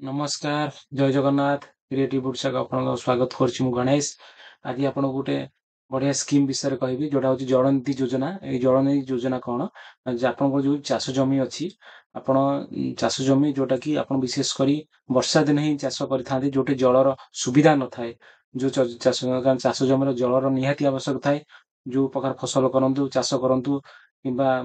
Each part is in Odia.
नमस्कार जय जगन्नाथ क्रिएटिव बुड्स आपन स्वागत करछि मु गणेश। आज आपन गोटे बढ़िया स्कीम विषय कहबी जोटा होची जलनीति योजना। ए जलनीति योजना कोन जे आपन जो चाष जमी अछि आपन चाष जमी जोटा कि आपन विशेष करी वर्षा दिन ही चाष करिथांती जोटे जलर सुविधा न थाए। जो चाष जमी जलर निहाती आवश्यक थाए। जो प्रकार फसल करंतु चाष करंतु किंबा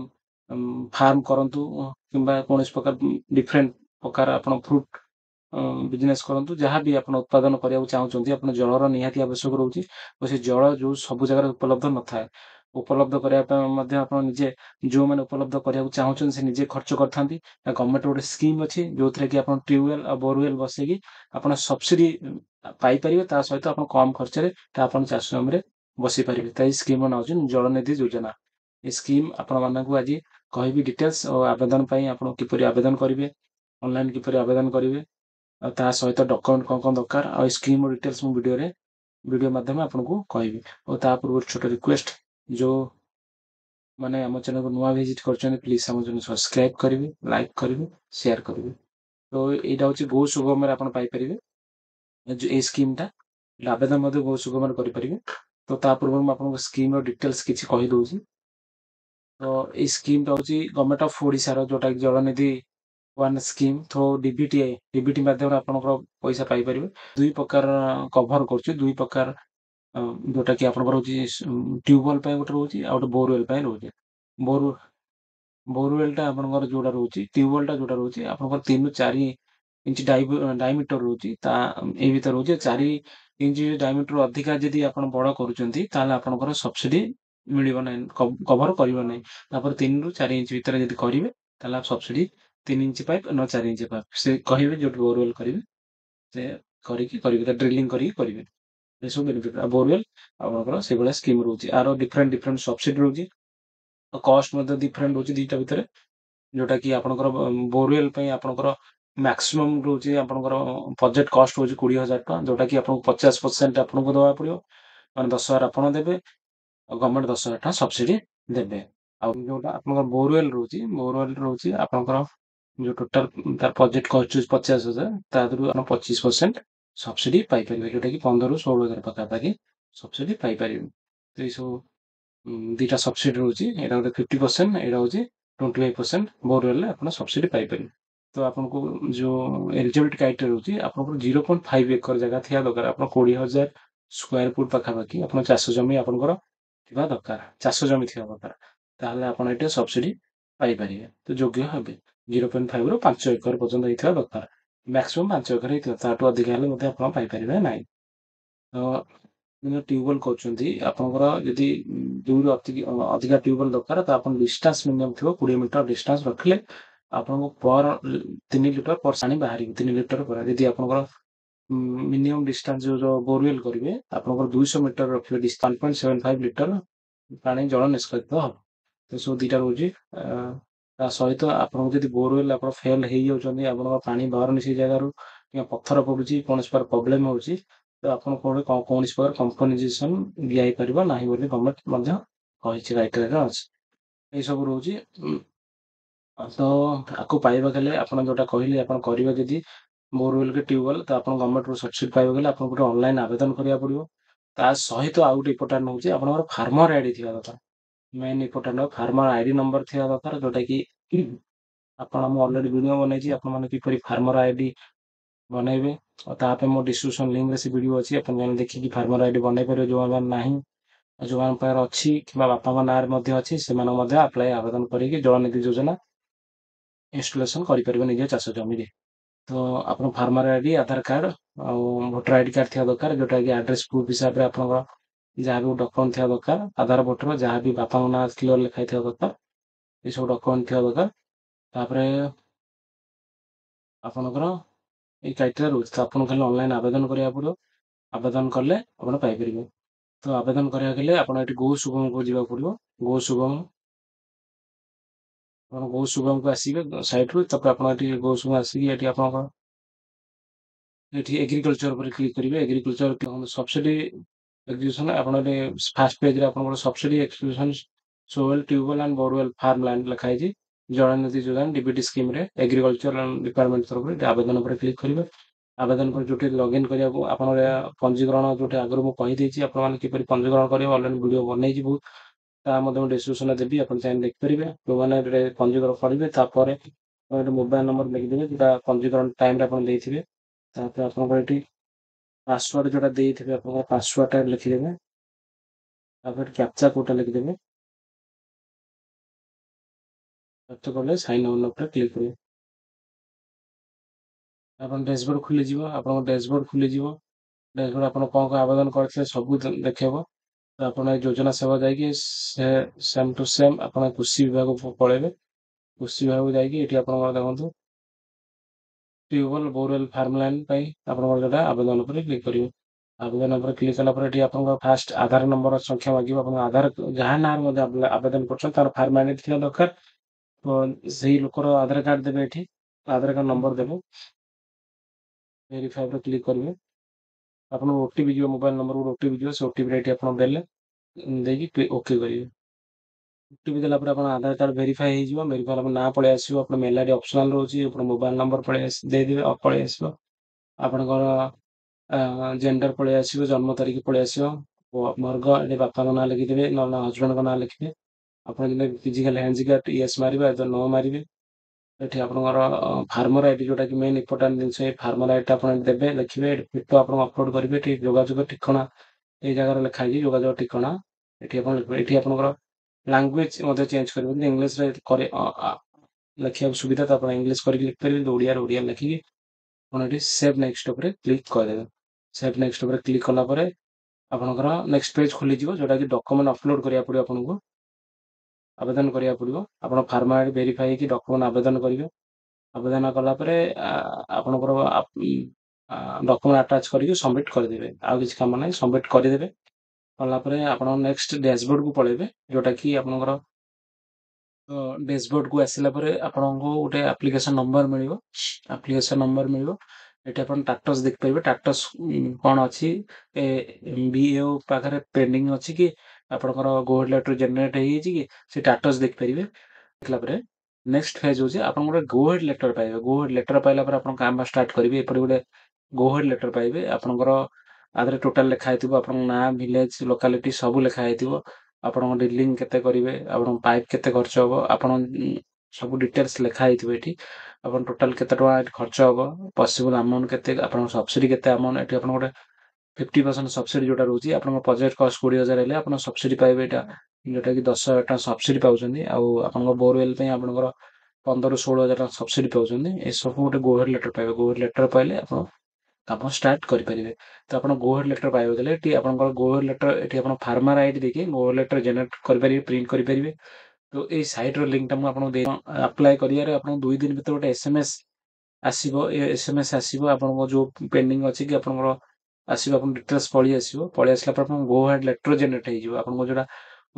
फार्म करंतु किंबा कोनस प्रकार डिफरेंट प्रकार आपन फ्रूट बिजनेस करंतु जहाँ भी आपण उत्पादन करिया चाहूचंती आपण जलर निहाती आवश्यक रहउची और से जल जो सब जगह उपलब्ध न थाए। उपलब्ध करिया पे मध्ये आपण निजे जो माने उपलब्ध करिया चाहूचन से निजे खर्च करथांती। गवर्नमेंट गोटे स्कीम अछि जोथरे कि आपण ट्यूबवेल और बोरवेल बसेगी आपण सब्सिडी पाई परिबे ता सहित आपण कम खर्च रे ता आपण चाष जमीरे बसी परिबे। ताई स्कीम ना होची जलनिधि योजना। ए स्कीम आपण मानकु आज कहबी डिटेल्स और आवेदन पई आपण किपरि आवेदन करिवे ऑनलाइन किपरि आवेदन करिवे ता सहित डॉक्यूमेंट कौन दरकार और स्कीम डिटेल्स मु वीडियो माध्यम आपको कहबी। और ता पूर्व छोट रिक्वेस्ट जो माने हम चैनल को नुआ विजिट करछन प्लीज हम चैनल सब्सक्राइब करिवे लाइक करिवे शेयर करिवे। तो एटा होची गो सुगम रे आपण पाई परिवे जो ए स्कीम ता आवेदन मध्ये गो सुगम रे करि परिवे। तो ता पूर्व मु आपको स्कीम रो डिटेल्स किछि कहि दोची। तो ए स्कीम ता होची गवर्नमेंट ऑफ ओडिसा रो जोटा जलनिधि वन स्कीम थ्रो डीबीटी माध्यम आपनकर पैसा पाई परिबे। दुई प्रकार कवर करछि दुई प्रकार जोटा कि आपनकर होछि ट्यूबवेल पे गोटे रहउछि आ गोटे बोरवेल पे रहउछि। बोर बोरवेल टा आपनकर जोटा रहउछि ट्यूबवेल टा जोटा रहउछि आपनकर 3 रु 4 इंच डायमीटर रहउछि ता ए भीतर रहउछि 4 इंच डायमीटर अधिका जदी आपण बड़ करूचंती ताले आपनकर सब्सिडी मिलिबो नै कवर करिवो नै। तापर 3 रु 4 इंच भीतर जदी करिवे ताले सब्सिडी 3 इंच पाइप न 4 इंच पाइप से कहिबे जो बोरवेल करिवे से करिकी करिवे ड्रिलिंग करिकी करिवे ए सब बेनिफिट आ बोरवेल आपनकर से बडा स्कीम रहउछि। आरो डिफरेंट डिफरेंट सब्सिडी रहउछि कॉस्ट मध्ये डिफरेंट रहउछि दीटा भीतर जोटा कि आपनकर बोरवेल पे आपनकर मैक्सिमम रहउछि आपनकर प्रोजेक्ट कॉस्ट होछि 20000 टका जोटा कि आपन 50% आपनको दवा पड़ियो माने 10000 आपन देबे गवर्नमेंट 10000 टका सब्सिडी देबे। आ जोटा आपनकर बोरवेल रहउछि आपनकर जो टोटल तार प्रोजेक्ट कॉस्ट 50,000 तादरु आपण 25% सब्सिडी पाई परिबे जोटा कि 15 रु 16,000 पका पाकी सब्सिडी पाई परिबे। तो ई सब दीटा सब्सिडी रहउछि एटा होते 50% एटा होछि 25% बोरवेल ले आपण सब्सिडी पाई परिबे। तो आपनको जो एलिजिबिलिटी क्राइटेरिया रहउछि आपनको 0.5 एकर जगह थिया दरकार आपण 20,000 स्क्वायर फुट पका पाकी आपण चाष जमी आपनकर थिबा दरकार चाष जमी थिबा दरकार ताहले आपण एटे सब्सिडी पाई परिबे। तो योग्य हबे 0.5 रु 5 एकर पर्यंत होइथिबा दरकार मैक्सिमम 5 एकर होइथिबा ताटो अधिक हेले मध्ये आपण पाई परिबे नाही। तो ट्यूबवेल करछंती आपनकर यदि दूर अधिका ट्यूबवेल दरकार त आपण डिस्टेंस मिनिमम थिबो 20 मीटर डिस्टेंस रखले आपनको पर 3 लीटर पर पानी बाहरी 3 लीटर पर यदि आपनकर मिनिमम डिस्टेंस जो बोरवेल करिवे आपनकर 200 मीटर रखिबे डिस्टेंस 1.75 लीटर पानी जल निष्कासित हो। तो सो दीटा रोजी ता सहित आपन जदि बोरवेल आपण फेल हेइ जाउछन्ती आपण पानी बाहर निसी जगह रु कि पत्थर पडुची कोनस पर प्रॉब्लम होउची तो आपण कोनस पर कंपनसेशन दियाई परिबो नाही बोली गवर्नमेंट मध्ये कहिछि क्राइटेरिया अछि ए सब रहउची। तो आको पाइबा गेले आपण जोटा कहिले आपण करिवे जदि बोरवेल के ट्यूबवेल तो आपण गवर्नमेंट रो सब्सिडी पाइबा गेले आपण गोटे ऑनलाइन आवेदन करिया पड़िबो। ता सहित आउट इंपोर्टेंट होउची आपनकर फार्मर आईडी थिबा दरकार main important farmer ID number थिबा दरकार जोटा कि आपण हम ऑलरेडी वीडियो बनैछि आपण माने किपरि फार्मर आईडी बनैबे और तापे मो डिस्क्रिप्शन लिंक रे से वीडियो अछि आपण माने देखि कि फार्मर आईडी बनै परियो जो मान नाही जो मान पर अछि किबा बापा नार मध्ये अछि से मान मध्ये अप्लाई आवेदन करिके जलनिधि योजना इंस्टॉलेशन करि परिबे निजे चाष जमी रे। तो आपण फार्मर आईडी आधार कार्ड और वोटर आईडी कार्ड थिया दरकार जोटा कि एड्रेस प्रूफ हिसाब रे आपण जहाँ भी डॉक्यूमेंट थिया दरकार आधार वोटर जहाँ भी बापा नाम क्लियर लिखाई थिया दरकार ये सब डॉक्यूमेंट थिया दरकार। तापरे आपनकर ए क्राइटेरिया रहउछि तो आपण खाली ऑनलाइन आवेदन करिया पड़ो आवेदन करले आपण पाई परिबे। तो आवेदन करिया गेले आपण एटी गो सुगम को जिबा पड़िबो गो सुगम आपण गो सुगम को आसीबे साइट रु तब आपण एटी गो सुगम आसी एटी आपण एटी एग्रीकल्चर पर क्लिक करिवे एग्रीकल्चर सब्सिडी एक्विजिशन आपण एटी फर्स्ट पेज रे आपण सब्सिडी एक्विजिशन सोवेल tubewell and borewell farm land लिखाई छी ଜଳନିଧି ଯୋଜନା ଡିବିଟି ସ୍କିମ୍ରେ ଏଗ୍ରିକଲଚର ଡିପାର୍ଟମେଣ୍ଟ ତରଫରୁ ଆବେଦନ ଉପରେ କ୍ଲିକ୍ କରିବେ। ଆବେଦନ ପରେ ଯୋଉଠି ଲଗ୍ଇନ୍ କରିବାକୁ ଆପଣଙ୍କର ପଞ୍ଜୀକରଣ ଯୋଉଠି ଆଗରୁ ମୁଁ କହିଦେଇଛି ଆପଣମାନେ କିପରି ପଞ୍ଜୀକରଣ କରିବେ ଅଲରେଡ଼ି ଭିଡ଼ିଓ ବନେଇଛି ବହୁତ, ତା ମଧ୍ୟ ମୁଁ ଡିସ୍କ୍ରିପ୍ସନରେ ଦେବି, ଆପଣ ଚାହିଁଲେ ଦେଖିପାରିବେ। ଯୋଉମାନେ ପଞ୍ଜୀକରଣ କରିବେ ତାପରେ ଗୋଟେ ମୋବାଇଲ ନମ୍ବର ଲେଖିଦେବେ ଯୋଉଟା ପଞ୍ଜୀକରଣ ଟାଇମରେ ଆପଣ ଦେଇଥିବେ। ତାପରେ ଆପଣଙ୍କର ଏଠି ପାସୱାର୍ଡ ଯୋଉଟା ଦେଇଥିବେ ଆପଣଙ୍କ ପାସୱାର୍ଡଟା ଲେଖିଦେବେ। ତାପରେ କ୍ୟାପଚା କୋଡଟା ଲେଖିଦେବେ। କ୍ୟାପଚା କଲେ ସାଇନ୍ ଅନ୍ ଉପରେ କ୍ଲିକ୍ କରିବେ। ଆପଣ ଡ୍ୟାସବୋର୍ଡ ଖୋଲିଯିବ, ଆପଣଙ୍କ ଡ୍ୟାସବୋର୍ଡ ଖୋଲିଯିବ। ଡ୍ୟାସବୋର୍ଡ ଆପଣ କଣ କଣ ଆବେଦନ କରିଥିଲେ ସବୁ ଦେଖେଇବ। ତ ଆପଣ ଏଇ ଯୋଜନା ସେବା ଯାଇକି ସେମ୍ ଟୁ ସେମ୍ ଆପଣ କୃଷି ବିଭାଗକୁ ପଳେଇବେ। କୃଷି ବିଭାଗକୁ ଯାଇକି ଏଠି ଆପଣଙ୍କର ଦେଖନ୍ତୁ ଟ୍ୟୁବୱେଲ୍ ବୋରୱେଲ୍ ଫାର୍ମ ଲାଇନ୍ ପାଇଁ ଆପଣଙ୍କର ଯୋଉଟା ଆବେଦନ ଉପରେ କ୍ଲିକ୍ କରିବେ। ଆବେଦନ ଉପରେ କ୍ଲିକ୍ କଲା ପରେ ଏଠି ଆପଣଙ୍କ ଫାଷ୍ଟ ଆଧାର ନମ୍ବର ସଂଖ୍ୟା ମାଗିବ। ଆପଣଙ୍କ ଆଧାର ଯାହା ନାଁରେ ମଧ୍ୟ ଆବେଦନ କରୁଛନ୍ତି ତାର ଫାର୍ମ ଆଇଡି ଥିବା ଦରକାର। ତ ସେଇ ଲୋକର ଆଧାର କାର୍ଡ ଦେବେ ଏଠି, ଆଧାର କାର୍ଡ ନମ୍ବର ଦେବେ। ଭେରିଫାଏ ଉପରେ କ୍ଲିକ୍ କରିବେ। ଆପଣଙ୍କୁ ଓଟିପି ଯିବ, ମୋବାଇଲ ନମ୍ବର ଗୋଟେ ଓଟିପି ଯିବ, ସେ ଓଟିପି ଏଠି ଆପଣ ଦେଲେ ଦେଇକି ଓକେ କରିବେ। ଓଟିପି ଦେଲା ପରେ ଆପଣ ଆଧାର କାର୍ଡ ଭେରିଫାଏ ହେଇଯିବ। ଭେରିଫାଏ ହେଲା ପରେ ନାଁ ପଳେଇ ଆସିବ, ଆପଣ ମେଲ୍ ଆଇଡି ଅପସନାଲ ରହୁଛି, ଆପଣ ମୋବାଇଲ ନମ୍ବର ଦେଇଦେବେ ପଳେଇ ଆସିବ। ଆପଣଙ୍କର ଜେଣ୍ଡର ପଳେଇ ଆସିବ, ଜନ୍ମ ତାରିଖ ପଳେଇ ଆସିବ, ବର୍ଗ ଏଠି ବାପାଙ୍କ ନାଁ ଲେଖିଦେବେ, ନହେଲେ ହଜବେଣ୍ଡଙ୍କ ନାଁ ଲେଖିବେ। ଆପଣ ଯଦି ଫିଜିକାଲ ହ୍ୟାଣ୍ଡିକ୍ୟାପ୍ଟ ୟେସ୍ ମାରିବେ, ନ ମାରିବେ। ଏଠି ଆପଣଙ୍କର ଫାର୍ମର ଆଇଡି ଯୋଉଟା କି ମେନ୍ ଇମ୍ପୋର୍ଟାଣ୍ଟ ଜିନିଷ, ଏଇ ଫାର୍ମର ଆଇଡିଟା ଆପଣ ଦେବେ, ଲେଖିବେ, ଫଟୋ ଆପଣ ଅପଲୋଡ କରିବେ। ଏଠି ଯୋଗାଯୋଗ ଠିକଣା ଏଇ ଜାଗାରେ ଲେଖା ହେଇଛି, ଯୋଗାଯୋଗ ଠିକଣା ଏଠି ଆପଣ ଲେଖିବେ। ଏଠି ଆପଣଙ୍କର ଲାଙ୍ଗୁଏଜ ମଧ୍ୟ ଚେଞ୍ଜ କରିବେ, ଯଦି ଇଂଲିଶରେ ଲେଖିବାକୁ ସୁବିଧା ତ ଆପଣ ଇଂଲିଶ କରିକି ଲେଖିପାରିବେ, ଓଡ଼ିଆରେ ଓଡ଼ିଆ ଲେଖିକି ଆପଣ ଏଠି ସେଭ୍ ନେକ୍ସଟ ଉପରେ କ୍ଲିକ୍ କରିଦେବେ। ସେଭ୍ ନେକ୍ସଟ ଉପରେ କ୍ଲିକ୍ କଲା ପରେ ଆପଣଙ୍କର ନେକ୍ସଟ ପେଜ ଖୋଲିଯିବ, ଯୋଉଟା କି ଡକ୍ୟୁମେଣ୍ଟ ଅପଲୋଡ କରିବାକୁ ପଡ଼ିବ ଆପଣଙ୍କୁ, ଆବେଦନ କରିବାକୁ ପଡ଼ିବ। ଆପଣ ଫାର୍ମ ଆଇଡି ଭେରିଫାଇ ହେଇକି ଡକ୍ୟୁମେଣ୍ଟ ଆବେଦନ କରିବେ। ଆବେଦନ କଲା ପରେ ଆପଣଙ୍କର ଡକ୍ୟୁମେଣ୍ଟ ଆଟାଚ୍ କରିକି ସବମିଟ୍ କରିଦେବେ। ଆଉ କିଛି କାମ ନାହିଁ, ସବମିଟ୍ କରିଦେବେ। କଲା ପରେ ଆପଣ ନେକ୍ସଟ ଡ୍ୟାସବୋର୍ଡକୁ ପଳେଇବେ, ଯୋଉଟା କି ଆପଣଙ୍କର ଡ୍ୟାସବୋର୍ଡକୁ ଆସିଲା ପରେ ଆପଣଙ୍କୁ ଗୋଟେ ଆପ୍ଲିକେସନ ନମ୍ବର ମିଳିବ। ଆପ୍ଲିକେସନ ନମ୍ବର ମିଳିବ, ଏଠି ଆପଣ ଟାଟସ୍ ଦେଖିପାରିବେ। ଟାଟସ୍ କଣ ଅଛି, ବିଓ ପାଖରେ ପେଣ୍ଡିଂ ଅଛି କି ଆପଣଙ୍କର ଗୋଲ୍ଡ ଲେଟର ଜେନେରେଟ ହେଇଯାଇଛି କି, ସେ ଟାଟସ୍ ଦେଖିପାରିବେ। ଦେଖିଲା ପରେ ନେକ୍ସଟ ଫେଜ୍ ହଉଛି ଆପଣ ଗୋଟେ ଗୋହେଡ ଲେଟର ପାଇବେ। ଗୋହେଡ ଲେଟର ପାଇଲା ପରେ ଆପଣ କାମ ଷ୍ଟାର୍ଟ କରିବେ। ଏପଟେ ଗୋଟେ ଗୋହେଡ ଲେଟର ପାଇବେ, ଆପଣଙ୍କର ଆଧରେ ଟୋଟାଲ ଲେଖା ହେଇଥିବ, ଆପଣଙ୍କ ନାଁ, ଭିଲେଜ, ଲୋକାଲିଟି ସବୁ ଲେଖା ହେଇଥିବ। ଆପଣଙ୍କ ଡ୍ରିଲିଂ କେତେ କରିବେ, ଆପଣଙ୍କ ପାଇପ୍ କେତେ ଖର୍ଚ୍ଚ ହବ, ଆପଣ ସବୁ ଡିଟେଲ୍ସ ଲେଖା ହେଇଥିବ ଏଠି। ଆପଣ ଟୋଟାଲ କେତେ ଟଙ୍କା ଏଠି ଖର୍ଚ୍ଚ ହବ, ପସିବଲ ଆମାଉଣ୍ଟ କେତେ, ଆପଣଙ୍କ ସବସିଡି କେତେ ଆମାଉଣ୍ଟ, ଏଠି ଆପଣ ଗୋଟେ 50% ସବସିଡି ଯୋଉଟା ରହୁଛି, ଆପଣଙ୍କ ପ୍ରୋଜେକ୍ଟ କଷ୍ଟ 20,000 ହେଲେ ଆପଣ ସବସିଡି ପାଇବେ ଏଇଟା, ଯୋଉଟା କି 10,000 ଟଙ୍କା ସବସିଡି ପାଉଛନ୍ତି। ଆଉ ଆପଣଙ୍କ ବୋରୱେଲ ପାଇଁ ଆପଣଙ୍କର 15,000 16,000 ଟଙ୍କା ସବସିଡି ପାଉଛନ୍ତି। ଏସବୁ ଗୋଟେ ଗୋହେଡ ଲେଟର ପାଇବେ। ଗୋହେଡ ଲେଟର ପାଇଲେ ଆପଣ କାମ ଷ୍ଟାର୍ଟ କରିପାରିବେ। ତ ଆପଣ ଗୋହେଡ ଲେଟର ପାଇବେ ଦେଲେ ଏଠି ଆପଣଙ୍କର ଗୋହେଡ ଲେଟର, ଏଠି ଆପଣ ଫାର୍ମର ଆଇଡି ଦେଇକି ଗୋହେଡ ଲେଟର ଜେନେରେଟ କରିପାରିବେ, ପ୍ରିଣ୍ଟ କରିପାରିବେ। ତ ଏଇ ସାଇଟ୍ର ଲିଙ୍କଟା ମୁଁ ଆପଣଙ୍କୁ ଦେଇ, ଆପ୍ଲାଏ କରିବାରେ ଆପଣଙ୍କୁ 2 ଦିନ ଭିତରେ ଗୋଟେ ଏସ୍ଏମ୍ଏସ୍ ଆସିବ। ଏ ଏସ୍ଏମ୍ଏସ୍ ଆସିବ ଆପଣଙ୍କ ଯୋଉ ପେଣ୍ଡିଂ ଅଛି କି ଆପଣଙ୍କର ଆସିବ, ଆପଣ ଡିଟେଲ୍ସ ପଳେଇ ଆସିବ। ପଳେଇ ଆସିଲା ପରେ ଆପଣଙ୍କ ଗୋହେଡ ଲେଟର ଜେନେରେଟ ହେଇଯିବ। ଆପଣଙ୍କ ଯୋଉଟା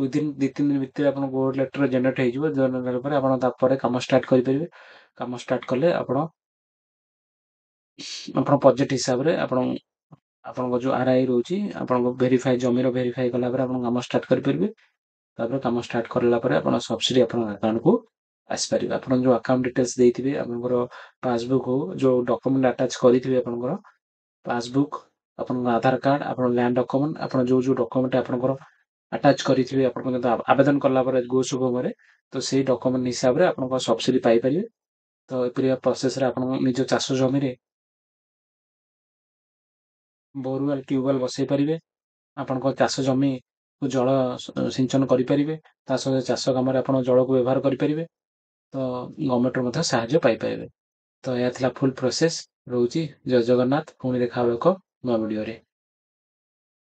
ୱିଦିନ 2-3 ଦିନ ଭିତରେ ଆପଣଙ୍କ ଗୋହେଡ ଲେଟର ଜେନେରେଟ ହେଇଯିବ। ଜେନେରେଟ ହେଲା ପରେ ଆପଣ ତାପରେ କାମ ଷ୍ଟାର୍ଟ କରିପାରିବେ। କାମ ଷ୍ଟାର୍ଟ କଲେ ଆପଣ ପ୍ରୋଜେକ୍ଟ ହିସାବରେ ଆପଣଙ୍କ ଯୋଉ ଆର୍ଆଇ ରହୁଛି, ଆପଣଙ୍କ ଭେରିଫାଇ, ଜମିର ଭେରିଫାଇ କଲା ପରେ ଆପଣ କାମ ଷ୍ଟାର୍ଟ କରିପାରିବେ। ତାପରେ କାମ ଷ୍ଟାର୍ଟ କରିଲା ପରେ ଆପଣ ସବସିଡି ଆପଣଙ୍କ ଆକାଉଣ୍ଟକୁ ଆସିପାରିବେ। ଆପଣ ଯୋଉ ଆକାଉଣ୍ଟ ଡିଟେଲ୍ସ ଦେଇଥିବେ, ଆପଣଙ୍କର ପାସବୁକ୍ ହଉ, ଯୋଉ ଡକ୍ୟୁମେଣ୍ଟ ଆଟାଚ୍ କରିଥିବେ, ଆପଣଙ୍କର ପାସବୁକ୍, ଆପଣଙ୍କ ଆଧାର କାର୍ଡ, ଆପଣଙ୍କ ଲ୍ୟାଣ୍ଡ ଡକ୍ୟୁମେଣ୍ଟ, ଆପଣ ଯୋଉ ଯୋଉ ଡକ୍ୟୁମେଣ୍ଟ ଆପଣଙ୍କର ଆଟାଚ୍ କରିଥିବେ ଆପଣଙ୍କ ଆବେଦନ କଲା ପରେ ଗୋ ସୁଗମରେ, ତ ସେଇ ଡକ୍ୟୁମେଣ୍ଟ ହିସାବରେ ଆପଣଙ୍କ ସବସିଡି ପାଇପାରିବେ। ତ ଏପରି ପ୍ରୋସେସରେ ଆପଣ ନିଜ ଚାଷ ଜମିରେ ବୋରୱେଲ, ଟ୍ୟୁବୱେଲ ବସେଇ ପାରିବେ। ଆପଣଙ୍କ ଚାଷ ଜମିକୁ ଜଳ ସିଞ୍ଚନ କରିପାରିବେ। ତା ସହିତ ଚାଷ କାମରେ ଆପଣ ଜଳକୁ ବ୍ୟବହାର କରିପାରିବେ। ତ ଗଭର୍ଣ୍ଣମେଣ୍ଟର ମଧ୍ୟ ସାହାଯ୍ୟ ପାଇପାରିବେ। ତ ଏହା ଥିଲା ଫୁଲ୍ ପ୍ରୋସେସ୍। ରହୁଛି। ଜୟ ଜଗନ୍ନାଥ। ପୁଣି ଦେଖା ହେବ ଏକ ନୂଆ ଭିଡ଼ିଓରେ।